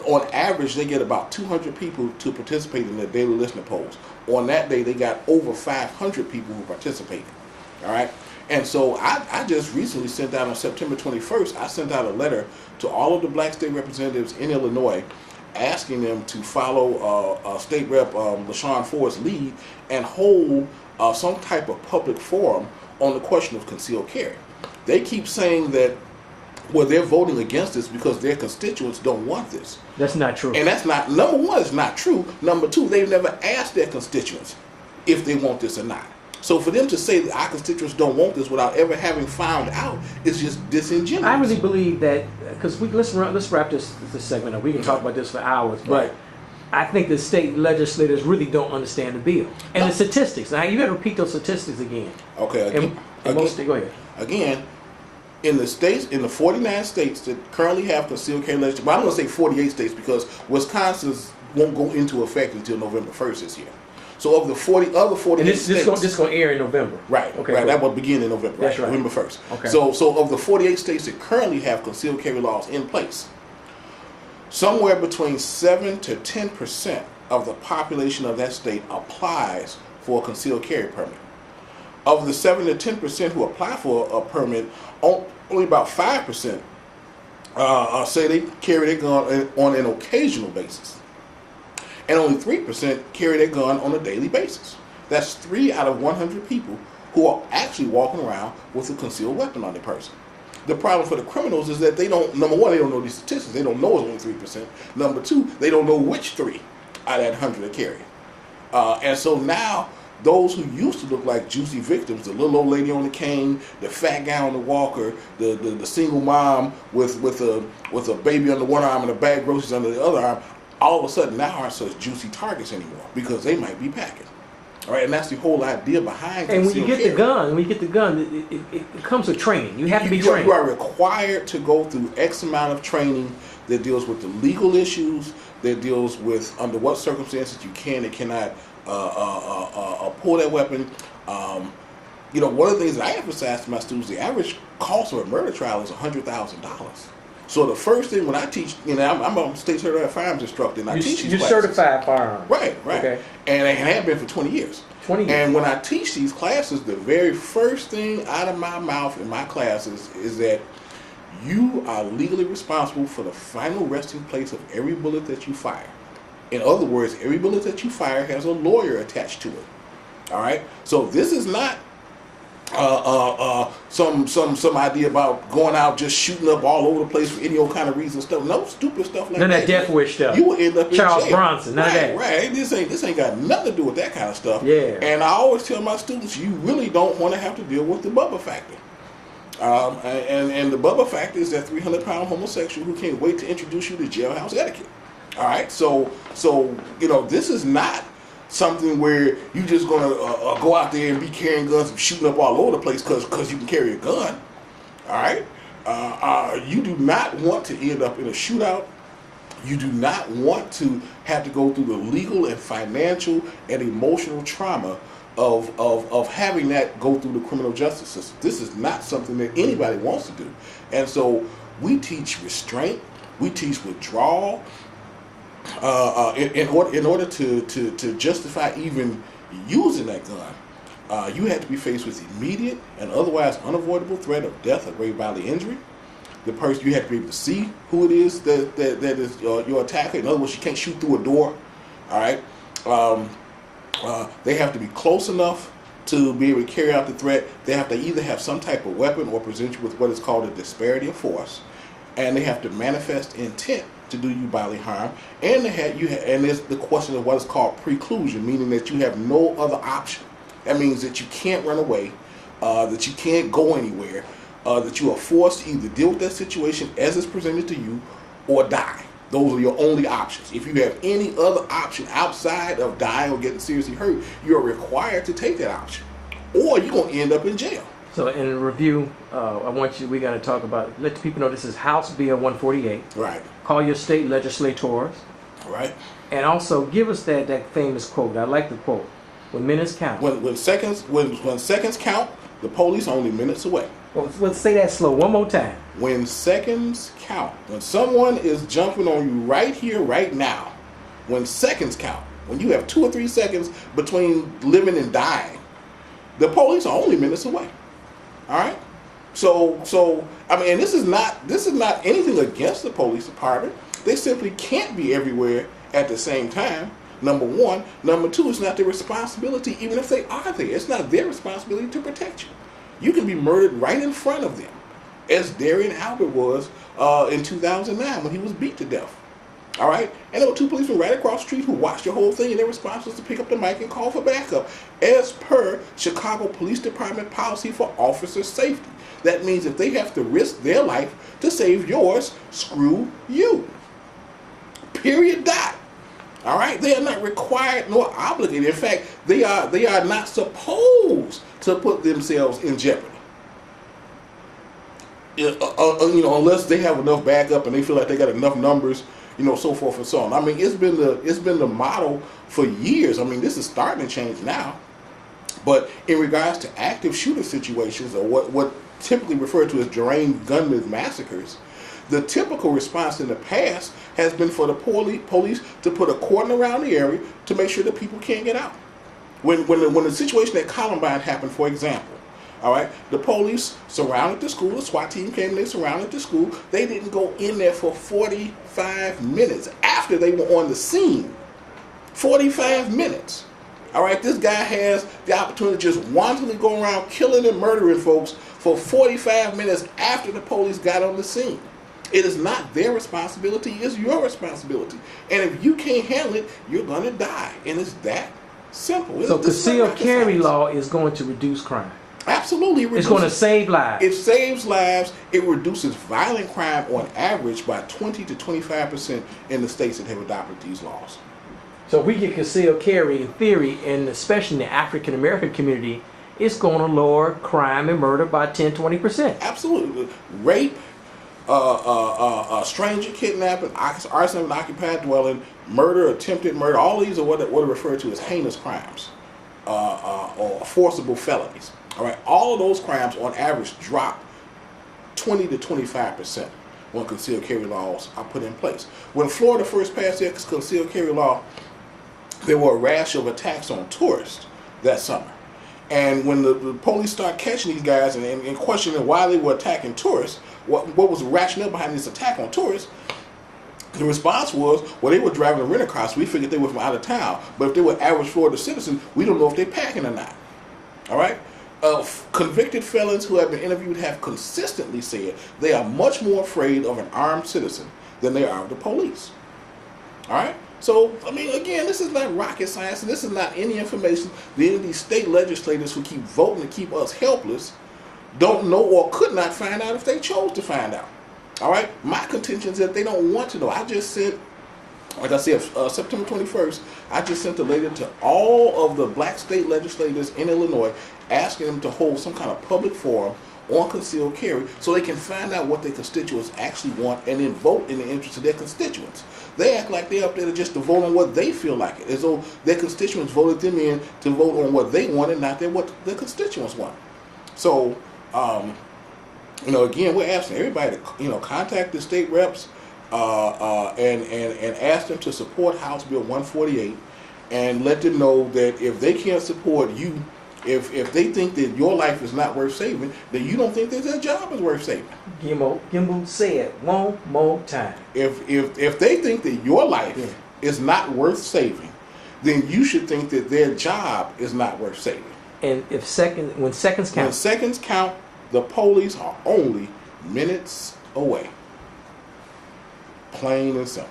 On average, they get about 200 people to participate in their daily listening polls. On that day, they got over 500 people who participated. All right? And so I just recently sent out on September 21st, I sent out a letter to all of the black state representatives in Illinois asking them to follow State Rep LaShawn Ford's lead and hold some type of public forum on the question of concealed carry. They keep saying that, well, they're voting against this because their constituents don't want this. That's not true. And that's not, number one, it's not true. Number two, they've never asked their constituents if they want this or not. So for them to say that our constituents don't want this without ever having found out is just disingenuous. I really believe that, because let's wrap this segment up. We can talk about this for hours, but Right. I think the state legislators really don't understand the bill and the statistics. Now you got to repeat those statistics again. Okay. Go ahead. Again, in the states, in the 49 states that currently have concealed carry legislation, but I'm going to say 48 states because Wisconsin's won't go into effect until November 1st this year. So of the 48 And states, this going to air in November. right? Okay. Right. That will begin in November. That's right. November 1st. Okay. So of the 48 states that currently have concealed carry laws in place, somewhere between 7 to 10% of the population of that state applies for a concealed carry permit. Of the 7 to 10% who apply for a permit, only about 5% say they carry their gun on an occasional basis. And only 3% carry their gun on a daily basis. That's 3 out of 100 people who are actually walking around with a concealed weapon on their person. The problem for the criminals is that they don't, number one, they don't know these statistics. They don't know it's only 3%. Number two, they don't know which 3 out of that 100 are carrying. And so now, those who used to look like juicy victims, the little old lady on the cane, the fat guy on the walker, the single mom with a baby under one arm and a bag of groceries under the other arm, all of a sudden now aren't such juicy targets anymore because they might be packing. All right, and that's the whole idea behind. And when you get the gun, it comes with training. You have to be trained. You are required to go through X amount of training that deals with the legal issues, that deals with under what circumstances you can and cannot pull that weapon. One of the things that I emphasize to my students, the average cost of a murder trial is $100,000. So the first thing when I teach, I'm a state certified firearms instructor, and I teach these classes. You're certified firearms. Right. Okay. And I have been for 20 years. 20 years. And when I teach these classes, the very first thing out of my mouth in my classes is that you are legally responsible for the final resting place of every bullet that you fire. In other words, every bullet that you fire has a lawyer attached to it. All right. So this is not some idea about going out just shooting up all over the place for any old kind of reason stuff. No stupid stuff like none that. Of that death wish stuff. You will end up in Charles jail. Bronson. None of that. Right. This ain't got nothing to do with that kind of stuff. Yeah. And I always tell my students, you really don't want to have to deal with the Bubba factor. And the Bubba factor is that 300-pound homosexual who can't wait to introduce you to jailhouse etiquette. All right. So this is not something where you just gonna go out there and be carrying guns and shooting up all over the place because you can carry a gun. All right. You do not want to end up in a shootout. You do not want to have to go through the legal and financial and emotional trauma of having that go through the criminal justice system. This is not something that anybody wants to do. And so we teach restraint. We teach withdrawal. In order to justify even using that gun, you have to be faced with immediate and otherwise unavoidable threat of death or grave bodily injury. The person, you have to be able to see who it is that is your attacker. In other words, you can't shoot through a door. All right. They have to be close enough to be able to carry out the threat. They have to either have some type of weapon or present you with what is called a disparity of force, and they have to manifest intent to do you bodily harm, and and there's the question of what is called preclusion, meaning that you have no other option. That means that you can't run away, that you can't go anywhere, that you are forced to either deal with that situation as it's presented to you or die. Those are your only options. If you have any other option outside of dying or getting seriously hurt, you're required to take that option, or you're going to end up in jail. So in review, we got to talk about, let the people know this is House Bill 148. Right. Call your state legislators. Right. And also give us that famous quote. I like the quote. When minutes count. When seconds count, The police are only minutes away. Well, say that slow one more time. When seconds count, when someone is jumping on you right here, right now, when seconds count, when you have 2 or 3 seconds between living and dying, the police are only minutes away. All right. So I mean, and this is not anything against the police department. They simply can't be everywhere at the same time. Number one. Number two, it's not their responsibility, even if they are there. It's not their responsibility to protect you. You can be murdered right in front of them, as Darian Albert was in 2009 when he was beat to death. All right? And there were 2 policemen right across the street who watched the whole thing, and their response was to pick up the mic and call for backup, as per Chicago Police Department policy for officer safety. That means if they have to risk their life to save yours, screw you. Period. Dot. All right? They are not required nor obligated. In fact, they are not supposed to put themselves in jeopardy. Unless they have enough backup and they feel like they got enough numbers, so forth and so on. I mean, it's been the model for years. I mean, this is starting to change now. But in regards to active shooter situations, or what typically referred to as deranged gunman massacres, the typical response in the past has been for the police to put a cordon around the area to make sure that people can't get out. When the situation at Columbine happened, for example, all right, the police surrounded the school. The SWAT team came and they surrounded the school. They didn't go in there for 45 minutes after they were on the scene. 45 minutes. All right, this guy has the opportunity to just wantonly go around killing and murdering folks for 45 minutes after the police got on the scene. It is not their responsibility, it's your responsibility. And if you can't handle it, you're going to die. And it's that simple. So concealed carry law is going to reduce crime. Absolutely. It's going to save lives. It saves lives. It reduces violent crime on average by 20 to 25% in the states that have adopted these laws. So if we get concealed carry, in theory, and especially in the African American community, it's going to lower crime and murder by 10-20%. Absolutely. Rape, stranger kidnapping, arson of an occupied dwelling, murder, attempted murder, all these are what are referred to as heinous crimes or forcible felonies. All right, all of those crimes on average drop 20 to 25% when concealed carry laws are put in place. When Florida first passed their concealed carry law, there were a rash of attacks on tourists that summer. And when the police started catching these guys and questioning why they were attacking tourists, what was the rationale behind this attack on tourists, the response was, well, they were driving a rental car, so we figured they were from out of town. But if they were average Florida citizens, we don't know if they're packing or not. All right? Convicted felons who have been interviewed have consistently said they are much more afraid of an armed citizen than they are of the police. All right? So, I mean, again, this is not rocket science, and this is not any information that any of these state legislators who keep voting to keep us helpless don't know or could not find out if they chose to find out. All right? My contention is that they don't want to know. I just said, like I said, September 21st, I just sent a letter to all of the black state legislators in Illinois asking them to hold some kind of public forum on concealed carry so they can find out what their constituents actually want and then vote in the interest of their constituents. They act like they're up there to vote on what they feel like it, as though their constituents voted them in to vote on what they want and not what their constituents want. So, again, we're asking everybody to, contact the state reps and ask them to support House Bill 148 and let them know that if they can't support you, if they think that your life is not worth saving, then you don't think that their job is worth saving. Gimbo, say it one more time. If they think that your life is not worth saving, then you should think that their job is not worth saving. And when seconds count. When seconds count, the police are only minutes away. Plain and simple.